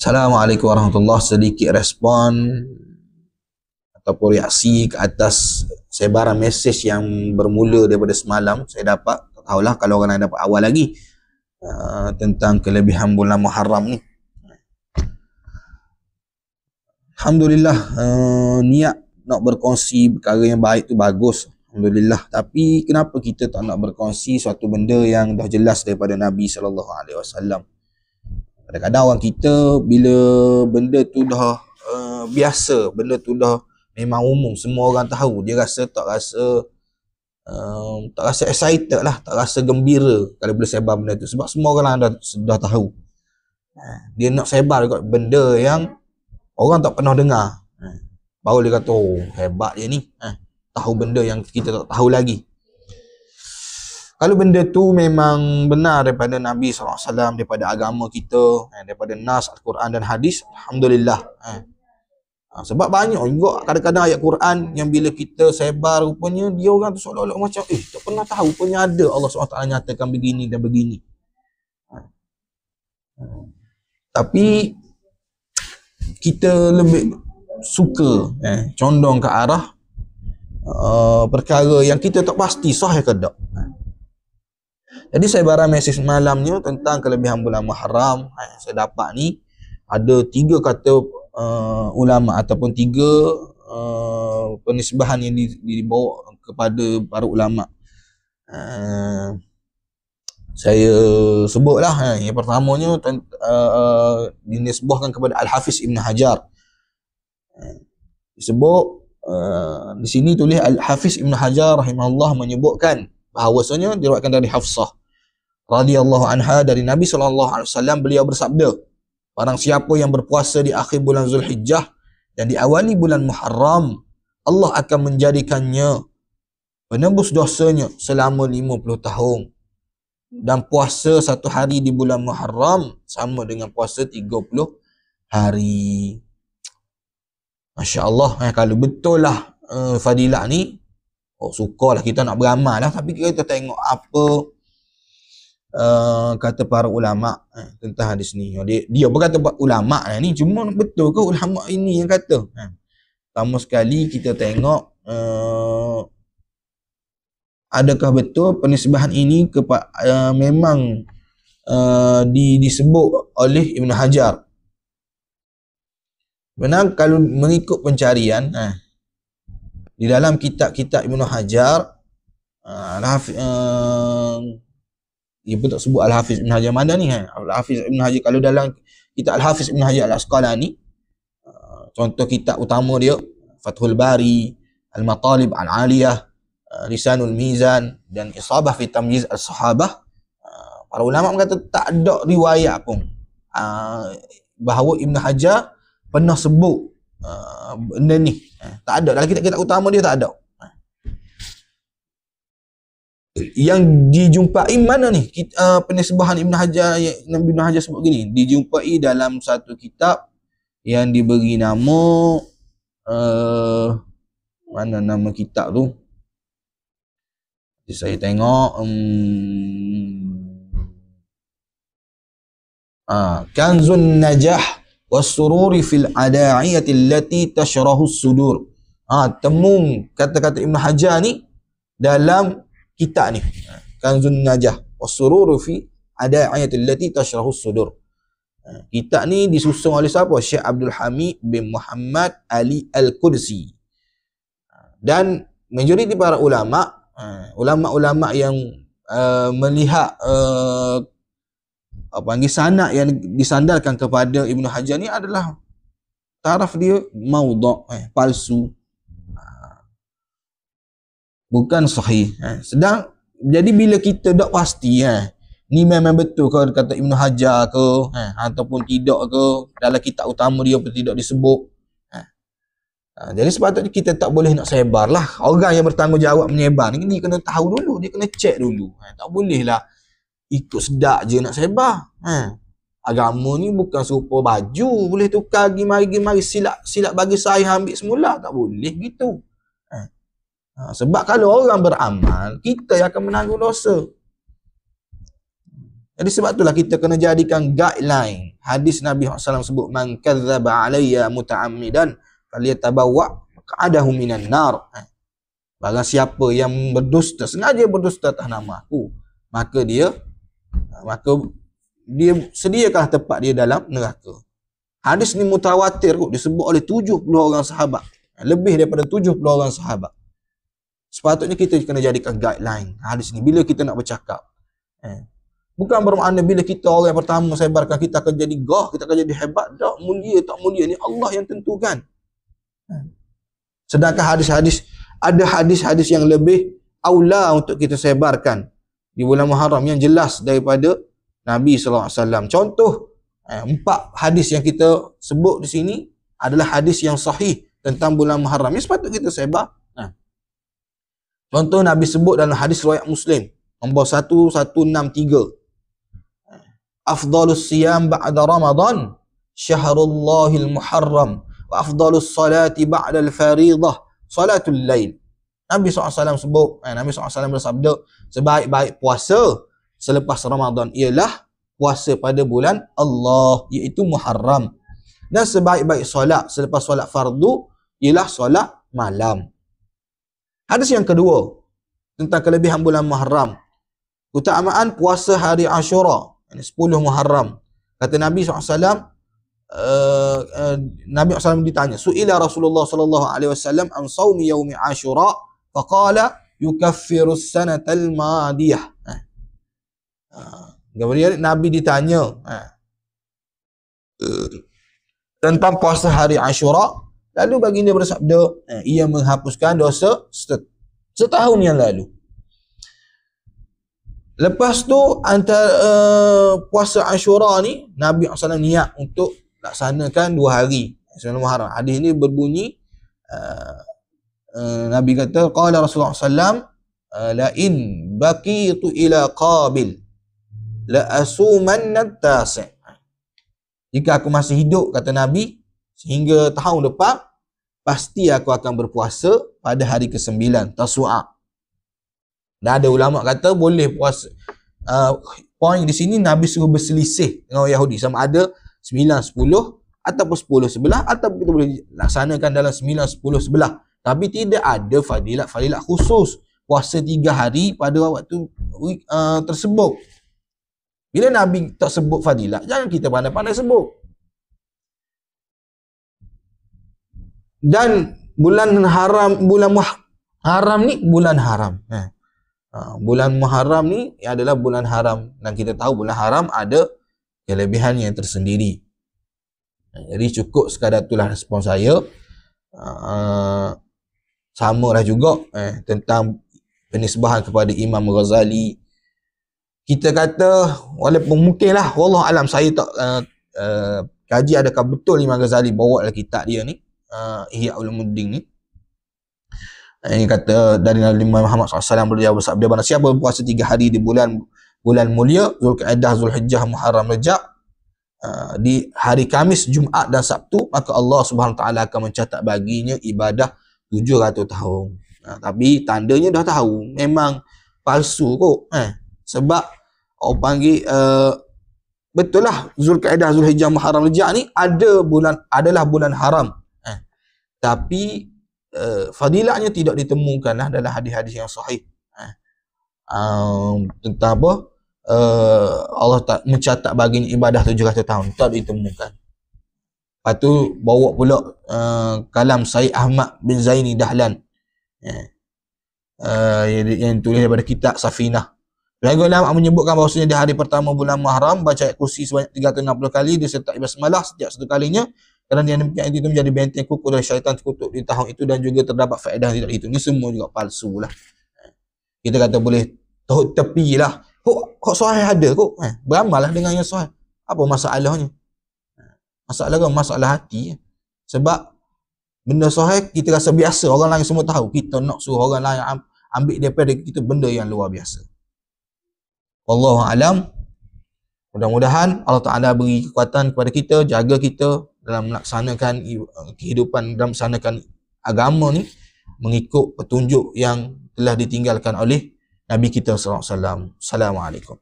Assalamualaikum warahmatullahi. Sedikit respon ataupun reaksi ke atas sebaran mesej yang bermula daripada semalam saya dapat. Tak tahulah kalau orang lain dapat awal lagi tentang kelebihan bulan Muharram ni. Alhamdulillah, niat nak berkongsi perkara yang baik tu bagus, alhamdulillah. Tapi kenapa kita tak nak berkongsi suatu benda yang dah jelas daripada Nabi SAW? Kadang-kadang orang kita bila benda tu dah biasa, benda tu dah memang umum, semua orang tahu, dia rasa tak rasa excited lah, tak rasa gembira kalau boleh sebar benda tu, sebab semua orang dah tahu. Dia nak sebar dekat benda yang orang tak pernah dengar, baru dia kata, oh hebat dia ni, tahu benda yang kita tak tahu lagi. Kalau benda tu memang benar daripada Nabi SAW, daripada agama kita, daripada nas, Al-Quran dan hadis, alhamdulillah. Sebab banyak juga kadang-kadang ayat Quran yang bila kita sebar, rupanya dia orang tu seolah-olah macam tak pernah tahu, rupanya ada Allah SWT nyatakan begini dan begini. Tapi kita lebih suka condong ke arah perkara yang kita tak pasti sah ke tak. Jadi saya barang mesej malamnya tentang kelebihan bulan Muharram. Saya dapat ni ada 3 kata ulama ataupun 3 penisbahan yang dibawa kepada para ulama. Saya sebutlah. Yang pertamanya dinisbahkan kepada Al-Hafiz Ibn Hajar. Disebut di sini tulis Al-Hafiz Ibn Hajar rahimahullah menyebutkan bahawasanya diriwayatkan dari Hafsah radhiyallahu anha dari Nabi SAW, beliau bersabda, barang siapa yang berpuasa di akhir bulan Zulhijjah dan diawali bulan Muharram, Allah akan menjadikannya penebus dosanya selama 50 tahun. Dan puasa 1 hari di bulan Muharram sama dengan puasa 30 hari. Masya Allah, kalau betul lah fadilah ni, sukarlah kita nak beramal lah. Tapi kita tengok apa kata para ulama tentang hadis ni. Dia berkata ulama ni, cuma betul ke ulama ini yang kata? Pertama sekali kita tengok adakah betul penisbahan ini memang disebut oleh Ibn Hajar. Benar, kalau mengikut pencarian di dalam kitab-kitab Ibn Hajar, dia pun tak sebut Al-Hafiz Ibn Hajar mana ni. Al-Hafiz Ibn Hajar, kalau dalam kitab Al-Hafiz Ibn Hajar Al-Asqalani, contoh kitab utama dia Fathul Bari, Al-Matalib Al-Aliyah, Lisanul Mizan dan Isabah fi Tamyiz Al-Sahabah, para ulama mengata tak ada riwayat pun bahawa Ibn Hajar pernah sebut benda ni. Tak ada dalam kitab-kitab utama dia, tak ada. Yang dijumpai mana ni penisbahan Ibn Hajar, Nabi Ibn Hajar sebut gini, dijumpai dalam satu kitab yang diberi nama mana nama kitab tu, saya tengok Kanzun Najah was-sururi fil ada'iyati allati tashrahu as-sudur. Temu kata-kata Ibn Hajar ni dalam kitab ni, Kanzun Najah was-sururi fi ada'iyati allati tashrahu as-sudur. Kitab ni disusun oleh siapa? Syekh Abdul Hamid bin Muhammad Ali Al-Qudsi. Dan majoriti para ulama-ulama yang melihat sanad yang disandarkan kepada Ibn Hajar ni adalah taraf dia maudhu', palsu, bukan sahih. Sedang jadi bila kita tak pasti ni memang betul ke kata Ibn Hajar ke ataupun tidak ke, dalam kitab utama dia pun tidak disebut. Jadi sepatutnya kita tak boleh nak sebar lah. Orang yang bertanggungjawab menyebar ni, dia kena tahu dulu, dia kena cek dulu. Tak boleh lah ikut sedak je nak sebar. Agama ni bukan serupa baju, boleh tukar mari silap bagi saya ambil semula, tak boleh gitu. Sebab kalau orang beramal, kita yang akan menanggung dosa. Jadi sebab itulah kita kena jadikan guideline. Hadis Nabi SAW sebut, man kadzdzaba alayya muta'ammidan falyatabawwa maq'adahu minan nar. Barang siapa yang berdusta, sengaja berdusta atas nama aku, maka dia sediakan tempat dia dalam neraka. Hadis ni mutawatir kot, disebut oleh 70 orang sahabat. Lebih daripada 70 orang sahabat. Sepatutnya kita kena jadikan guideline hadis ni bila kita nak bercakap. Bukan bermakna bila kita orang yang pertama sebarkan kita akan jadi gah, kita akan jadi hebat. Tak, mulia tak mulia ni Allah yang tentukan. Sedangkan ada hadis-hadis yang lebih aula untuk kita sebarkan di bulan Muharram yang jelas daripada Nabi SAW. Contoh, 4 hadis yang kita sebut di sini adalah hadis yang sahih tentang bulan Muharram yang sepatut kita sebar. Contoh Nabi sebut dalam hadis riwayat Muslim nombor 1163. Afdalus siyam ba'da Ramadan syahrullahil muharram wa afdalus salati ba'da al-faridah salatul lail. Nabi SAW sebut, Nabi SAW bersabda, sebaik-baik puasa selepas Ramadan ialah puasa pada bulan Allah, iaitu Muharram. Dan sebaik-baik solat selepas solat fardu ialah solat malam. Hadis yang kedua tentang kelebihan bulan Muharram, keutamaan puasa hari Ashura, 10 Muharram. Kata Nabi SAW, Nabi SAW ditanya, su'ila Rasulullah SAW an sawmi yaumi Ashura faqala yukaffiru sanatal madiyah. Kemudian Nabi ditanya tentang puasa hari Ashura, lalu baginda bersabda, ia menghapuskan dosa setahun yang lalu. Lepas tu antara puasa Ashura ni Nabi SAW niat untuk laksanakan 2 hari sebelum Muharram. Hadis ni berbunyi, Nabi kata, qala Rasulullah SAW, la in baqitu ila qabil la asumanna tasi'. Jika aku masih hidup, kata Nabi, sehingga tahun depan, pasti aku akan berpuasa pada hari ke-9, Tasu'a. Dan ada ulama kata boleh puasa. Poin di sini Nabi suruh berselisih dengan orang Yahudi, sama ada 9, 10 ataupun 10, 11, ataupun kita boleh laksanakan dalam 9, 10, 11. Tapi tidak ada fadilat khusus puasa 3 hari pada waktu tersebut. Bila Nabi tak sebut fadilat, jangan kita pandai-pandai sebut. Dan bulan Muharram ni bulan haram. Bulan Muharram ni adalah bulan haram, dan kita tahu bulan haram ada kelebihan yang tersendiri. Jadi cukup sekadar itulah respon saya. Samalah juga tentang penisbahan kepada Imam Ghazali. Kita kata, walaupun mungkinlah, wallahu alam, saya tak kaji adakah betul Imam Ghazali bawa dalam kitab dia ni, Ihya Ulumuddin ni. Ini kata dari Nabi Muhammad SAW bersabda, barang siapa berpuasa 3 hari di bulan mulia, Zulkaidah, Zulhijjah, Muharram, Rajab, di hari Khamis, Jumaat dan Sabtu, maka Allah Subhanahu Taala akan mencatat baginya ibadah 700 tahun. Tapi tandanya dah tahu memang palsu kot. Sebab orang panggil betul lah Zulkaidah, Zulhijjah, Muharram, Rajab ni adalah bulan haram. Tapi fadilatnya tidak ditemukan lah dalam hadis-hadis yang sahih. Tentang apa? Allah tak mencatat baginya ibadah 700 tahun, tak ditemukan. Lepas tu bawa pula kalam Syed Ahmad bin Zaini Dahlan yang tulis daripada kitab Safinah. Sebagian ulama menyebutkan bahawasanya di hari pertama bulan Muharram baca ayat kursi sebanyak 360 kali disertai basmalah setiap satu kalinya, kerana yang demikian itu menjadi benteng kukuh dari syaitan terkutuk di tahun itu, dan juga terdapat faedah yang tidak dihitung. Ini semua juga palsu lah. Kita kata boleh tepi lah. Kok sahih ada kok? Beramal lah dengan yang sahih. Apa masalahnya? Masalah hati. Sebab benda sahih kita rasa biasa, orang lain semua tahu. Kita nak suruh orang lain ambil daripada kita benda yang luar biasa. Wallahu alam. Mudah-mudahan Allah Ta'ala beri kekuatan kepada kita, jaga kita dalam melaksanakan kehidupan, dalam melaksanakan agama ni mengikut petunjuk yang telah ditinggalkan oleh Nabi kita SAW. Assalamualaikum.